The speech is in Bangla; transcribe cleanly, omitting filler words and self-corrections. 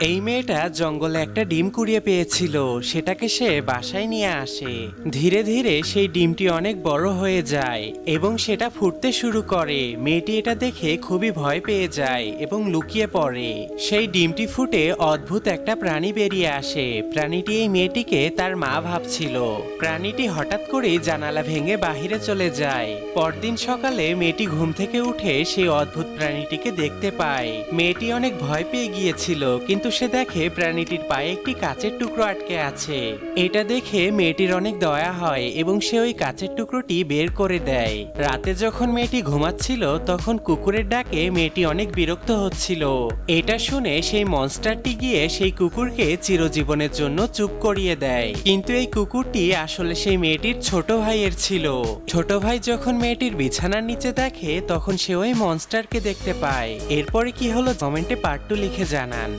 এই মেয়েটা জঙ্গলে একটা ডিম কুড়িয়ে পেয়েছিল, সেটাকে সে বাসায় নিয়ে আসে। ধীরে ধীরে সেই ডিমটি অনেক বড় হয়ে যায় এবং সেটা ফুটতে শুরু করে। মেয়েটি এটা দেখে খুবই ভয় পেয়ে যায় এবং লুকিয়ে পড়ে। সেই ডিমটি ফুটে অদ্ভুত একটা প্রাণী বেরিয়ে আসে। প্রাণীটি এই মেয়েটিকে তার মা ভাবছিল। প্রাণীটি হঠাৎ করে জানালা ভেঙে বাহিরে চলে যায়। পরদিন সকালে মেয়েটি ঘুম থেকে উঠে সেই অদ্ভুত প্রাণীটিকে দেখতে পায়। মেয়েটি অনেক ভয় পেয়ে গিয়েছিল, কিন্তু সে দেখে প্রাণীটির পায়ে একটি কাচের টুকরো আটকে আছে। এটা দেখে মেয়েটির অনেক দয়া হয় এবং সে ওই কাচের টুকরোটি বের করে দেয়। রাতে যখন মেয়েটি ঘুমাচ্ছিল তখন কুকুরের ডাকে মেয়েটি অনেক বিরক্ত হচ্ছিল। এটা শুনে সেই মনস্টারটি গিয়ে সেই কুকুরকে চিরজীবনের জন্য চুপ করিয়ে দেয়। কিন্তু এই কুকুরটি আসলে সেই মেয়েটির ছোট ভাইয়ের ছিল। ছোট ভাই যখন মেয়েটির বিছানার নিচে দেখে তখন সে ওই মনস্টারকে দেখতে পায়। এরপরে কি হলো কমেন্টে পার্ট 2 লিখে জানান।